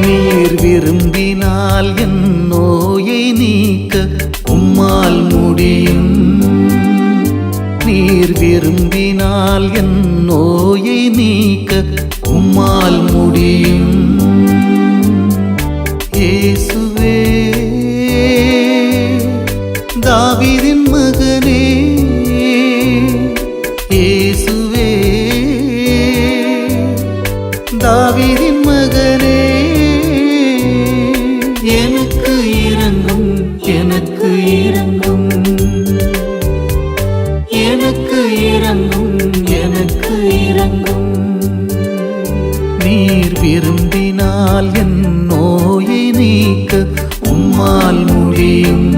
நீர் விரும்பினால் என் நோயை நீக்க உம்மால் முடியும். நீர் விரும்பினால் என் நோயை நீக்க உம்மால் முடியும். இயேசுவே தாவீதின் மகனே, இயேசுவே தாவீதின் மகனே, எனக்கு இரங்கும், எனக்கு இரங்கும், எனக்கு இரங்கும், எனக்கு இரங்கும். நீர் விரும்பினால் என் நோயை நீக்க உம்மால் முடியும்.